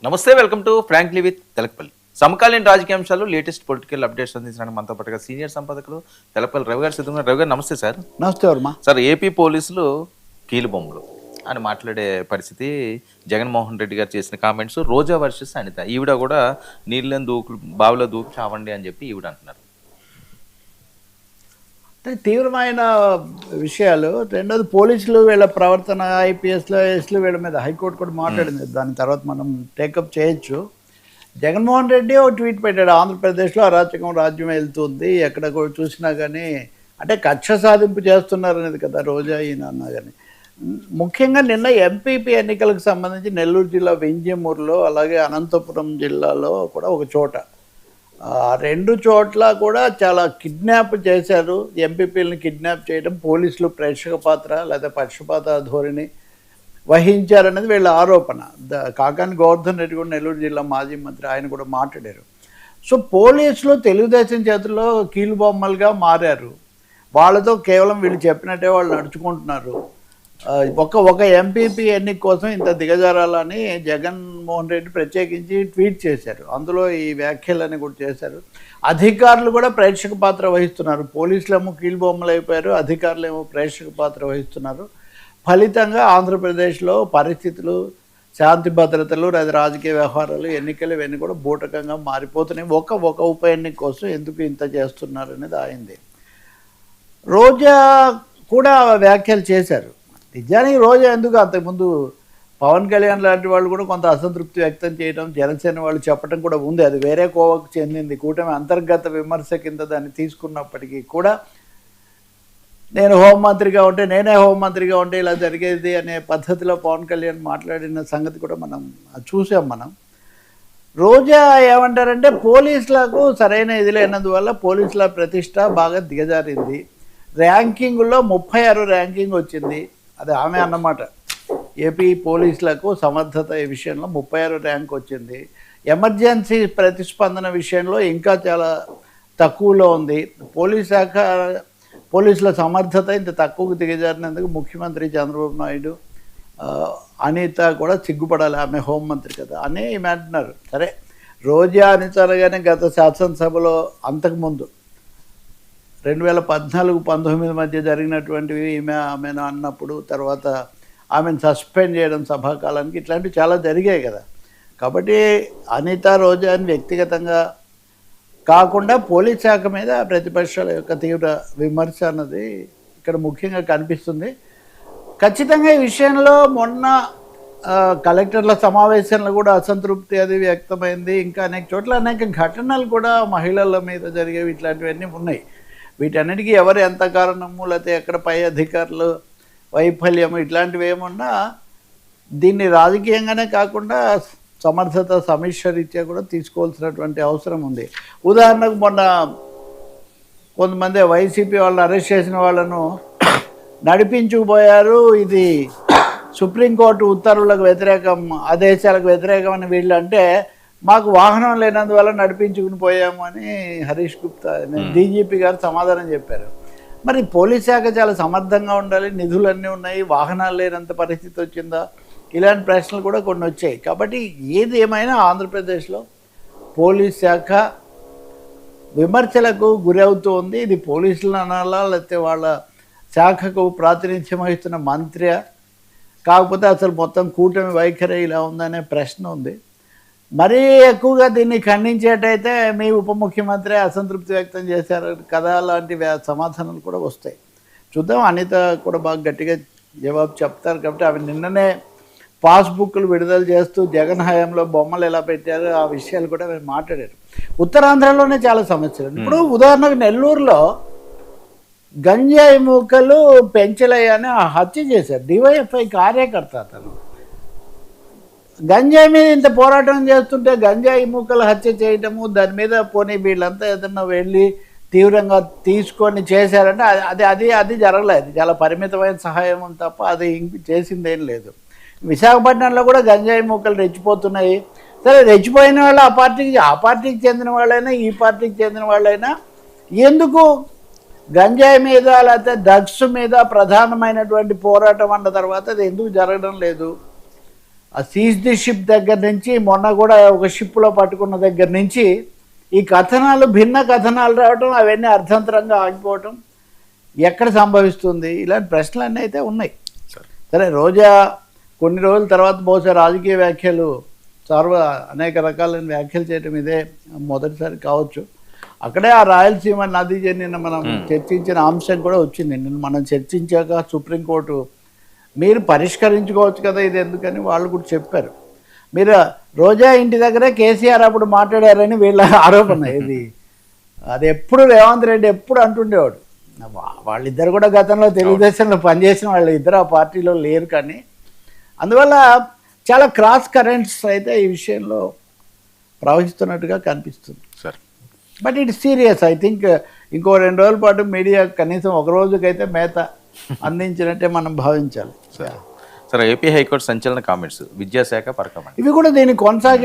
నమస్తే, welcome to frankly with Telakapalli. సమకాలీన రాజకీయ అంశాలు, లేటెస్ట్ పొలిటికల్ అప్డేట్స్ అందించడానికి మనతో పాటుగా సీనియర్ సంపాదకులు తెలకపల్లి రవి గారు సిద్ధంగా. రవి గారు నమస్తే సార్. నమస్తే వర్మ. సార్, ఏపీ పోలీసులు కీలుబొమ్మలు అని మాట్లాడే పరిస్థితి. జగన్మోహన్ రెడ్డి గారు చేసిన కామెంట్స్, రోజా వర్సెస్ అనిత. ఈవిడ కూడా నీళ్ళని దూకు బావిలో దూకి చావండి అని చెప్పి ఈవిడ అంటున్నారు. అంటే తీవ్రమైన విషయాలు. రెండోది పోలీసులు వీళ్ళ ప్రవర్తన, ఐపీఎస్లో ఎస్లు వీళ్ళ మీద హైకోర్టు కూడా మాట్లాడింది. దాని తర్వాత మనం టేకప్ చేయొచ్చు. జగన్మోహన్ రెడ్డి ఒక ట్వీట్ పెట్టాడు, ఆంధ్రప్రదేశ్లో అరాచకం రాజ్యం వెళ్తుంది, ఎక్కడ కూడా చూసినా కానీ అంటే కక్ష సాధింపు చేస్తున్నారు అనేది కదా రోజా ఈయన అన్నా కానీ. ముఖ్యంగా నిన్న ఎంపీపీ ఎన్నికలకు సంబంధించి నెల్లూరు జిల్లా వెంజమూరులో, అలాగే అనంతపురం జిల్లాలో కూడా ఒక చోట, రెండు చోట్ల కూడా చాలా కిడ్నాప్ చేశారు. ఎంపీపీలను కిడ్నాప్ చేయడం, పోలీసులు ప్రేక్షక పాత్ర లేదా పక్షపాత ధోరణి వహించారనేది వీళ్ళ ఆరోపణ. కాకాని గోవర్ధన్ రెడ్డి కూడా నెల్లూరు జిల్లా మాజీ మంత్రి, ఆయన కూడా మాట్లాడారు. సో పోలీసులు తెలుగుదేశం చేతుల్లో కీలుబొమ్మలుగా మారారు. వాళ్ళతో కేవలం వీళ్ళు చెప్పినట్టే వాళ్ళు నడుచుకుంటున్నారు. ఒక ఎంపీపీ ఎన్నిక కోసం ఇంత దిగజారాలని జగన్మోహన్ రెడ్డి ప్రత్యేకించి ట్వీట్ చేశారు. అందులో ఈ వ్యాఖ్యలని కూడా చేశారు. అధికారులు కూడా ప్రేక్షక పాత్ర వహిస్తున్నారు. పోలీసులేమో కీలుబొమ్మలు అయిపోయారు, అధికారులేమో ప్రేక్షక పాత్ర వహిస్తున్నారు. ఫలితంగా ఆంధ్రప్రదేశ్లో పరిస్థితులు, శాంతి భద్రతలు లేదా రాజకీయ వ్యవహారాలు, ఎన్నికలు ఇవన్నీ కూడా బూటకంగా మారిపోతున్నాయి. ఒక ఉప ఎన్నిక కోసం ఎందుకు ఇంత చేస్తున్నారు అనేది ఆయింది. రోజా కూడా వ్యాఖ్యలు చేశారు. నిజానికి రోజా ఎందుకు, అంతకుముందు పవన్ కళ్యాణ్ లాంటి వాళ్ళు కూడా కొంత అసంతృప్తి వ్యక్తం చేయడం, జనసేన వాళ్ళు చెప్పడం కూడా ఉంది. అది వేరే కోవకు చెందింది. కూటమి అంతర్గత విమర్శ కింద దాన్ని తీసుకున్నప్పటికీ కూడా నేను హోంమంత్రిగా ఉంటే, నేనే హోంమంత్రిగా ఉంటే ఇలా జరిగేది అనే పద్ధతిలో పవన్ కళ్యాణ్ మాట్లాడిన సంగతి కూడా మనం చూసాం. రోజా ఏమంటారంటే, పోలీసులకు సరైన ఇది లేనందువల్ల పోలీసుల ప్రతిష్ట బాగా దిగజారింది. ర్యాంకింగ్లో 36 ర్యాంకింగ్ వచ్చింది. అది ఆమె అన్నమాట. ఏపీ పోలీసులకు సమర్థత ఈ విషయంలో 36 ర్యాంక్ వచ్చింది. ఎమర్జెన్సీ ప్రతిస్పందన విషయంలో ఇంకా చాలా తక్కువలో ఉంది. పోలీసుల సమర్థత ఇంత తక్కువకు దిగజారినందుకు ముఖ్యమంత్రి చంద్రబాబు నాయుడు, అనిత కూడా సిగ్గుపడాలి, ఆమె హోంమంత్రి కదా అని ఈమె అంటున్నారు. సరే, రోజా అనిత అనగానే గత శాసనసభలో అంతకుముందు 2014-19 మధ్య జరిగినటువంటివి ఆమెను అన్నప్పుడు, తర్వాత ఆమెను సస్పెండ్ చేయడం సభాకాలానికి, ఇట్లాంటివి చాలా జరిగాయి కదా. కాబట్టి అనిత, రోజా అని వ్యక్తిగతంగా కాకుండా పోలీస్ శాఖ మీద ప్రతిపక్షాల యొక్క తీవ్ర విమర్శ అన్నది ఇక్కడ ముఖ్యంగా కనిపిస్తుంది. ఖచ్చితంగా ఈ విషయంలో మొన్న కలెక్టర్ల సమావేశంలో కూడా అసంతృప్తి అది వ్యక్తమైంది. ఇంకా అనేక చోట్ల అనేక ఘటనలు కూడా మహిళల మీద జరిగేవి, ఇట్లాంటివన్నీ ఉన్నాయి. వీటన్నిటికీ ఎవరు ఎంత కారణము, లేకపోతే ఎక్కడ పై అధికారులు వైఫల్యము, ఇట్లాంటివి ఏమున్నా దీన్ని రాజకీయంగానే కాకుండా సమర్థత సమీక్ష రీత్యా కూడా తీసుకోవాల్సినటువంటి అవసరం ఉంది. ఉదాహరణకు మొన్న కొంతమంది వైసీపీ వాళ్ళని అరెస్ట్ చేసిన వాళ్ళను నడిపించుకుపోయారు. ఇది సుప్రీంకోర్టు ఉత్తర్వులకు వ్యతిరేకం, ఆదేశాలకు వ్యతిరేకం అని వీళ్ళు అంటే, మాకు వాహనం లేనందువల్ల నడిపించుకుని పోయాము అని హరీష్ గుప్తా డీజీపీ గారు సమాధానం చెప్పారు. మరి పోలీస్ శాఖ చాలా సమర్థంగా ఉండాలి, నిధులన్నీ ఉన్నాయి, వాహనాలు లేనంత పరిస్థితి వచ్చిందా, ఇలాంటి ప్రశ్నలు కూడా కొన్ని వచ్చాయి. కాబట్టి ఏది ఏమైనా ఆంధ్రప్రదేశ్లో పోలీస్ శాఖ విమర్శలకు గురి అవుతూ ఉంది. ఇది పోలీసులను అనాలా, లేకపోతే వాళ్ళ శాఖకు ప్రాతినిధ్యం వహిస్తున్న మంత్రి, కాకపోతే అసలు మొత్తం కూటమి వైఖరి ఇలా ఉందనే ప్రశ్న ఉంది. మరీ ఎక్కువగా దీన్ని ఖండించేటైతే మీ ఉప ముఖ్యమంత్రి అసంతృప్తి వ్యక్తం చేశారు కదా, లాంటి సమాధానాలు కూడా వస్తాయి. చూద్దాం. అనిత కూడా బాగా గట్టిగా జవాబు చెప్తారు. కాబట్టి అవి నిన్ననే పాస్బుక్లు విడుదల చేస్తూ జగన్ హయాంలో బొమ్మలు ఎలా పెట్టారు ఆ విషయాలు కూడా మేము మాట్లాడారు. ఉత్తరాంధ్రలోనే చాలా సమస్యలు. ఇప్పుడు ఉదాహరణకు నెల్లూరులో గంజాయి మూకలు పెంచలయ్యని హత్య చేశారు. డివైఎఫ్ఐ కార్యకర్త అతను. గంజాయి మీద ఇంత పోరాటం చేస్తుంటే గంజాయి మూకలు హత్య చేయటము, దాని మీద పోనీ వీళ్ళంతా ఏదన్నా వెళ్ళి తీవ్రంగా తీసుకొని చేశారంటే అది జరగలేదు. చాలా పరిమితమైన సహాయం తప్ప అది చేసిందేం లేదు. విశాఖపట్నంలో కూడా గంజాయి మూకలు రెచ్చిపోతున్నాయి. సరే, రెచ్చిపోయిన వాళ్ళు ఆ పార్టీకి చెందిన వాళ్ళైనా ఈ పార్టీకి చెందిన వాళ్ళైనా ఎందుకు గంజాయి మీద లేకపోతే డ్రగ్స్ మీద ప్రధానమైనటువంటి పోరాటం అన్న తర్వాత అది ఎందుకు జరగడం లేదు? ఆ సీజ్ ది షిప్ దగ్గర నుంచి మొన్న కూడా ఒక షిప్లో పట్టుకున్న దగ్గర నుంచి ఈ కథనాలు భిన్న కథనాలు రావటం, అవన్నీ అర్థాంతరంగా ఆగిపోవటం ఎక్కడ సంభవిస్తుంది, ఇలాంటి ప్రశ్నలన్నీ అయితే ఉన్నాయి. సరే, రోజా కొన్ని రోజుల తర్వాత బహుశా రాజకీయ వ్యాఖ్యలు అనేక రకాలైన వ్యాఖ్యలు చేయడం ఇదే మొదటిసారి కావచ్చు. అక్కడే ఆ రాయలసీమ నది నిన్న మనం చర్చించిన అంశం కూడా వచ్చింది. నిన్న మనం చర్చించాక సుప్రీంకోర్టు మీరు పరిష్కరించుకోవచ్చు కదా ఇది ఎందుకని వాళ్ళు కూడా చెప్పారు. మీరు రోజా ఇంటి దగ్గరే కేసీఆర్ అప్పుడు మాట్లాడారని వీళ్ళ ఆరోపణ. ఇది అది ఎప్పుడు రేవంత్ రెడ్డి ఎప్పుడు అంటుండేవాడు. వాళ్ళిద్దరు కూడా గతంలో తెలుగుదేశంలో పనిచేసిన వాళ్ళు ఇద్దరు ఆ పార్టీలో లేరు. కానీ అందువల్ల చాలా క్రాస్ కరెంట్స్ అయితే ఈ విషయంలో ప్రవహిస్తున్నట్టుగా కనిపిస్తుంది. Sir, but it serious. I think ఇంకో 2 రోజుల పాటు మీడియా కనీసం ఒక రోజుకైతే మేత అందించినట్టే మనం భావించాలి. సార్, ఏపీ హైకోర్టు సంచలన కామెంట్స్ విద్యాశాఖ పరకమండి. ఇవి కూడా దీనికి కొనసాగి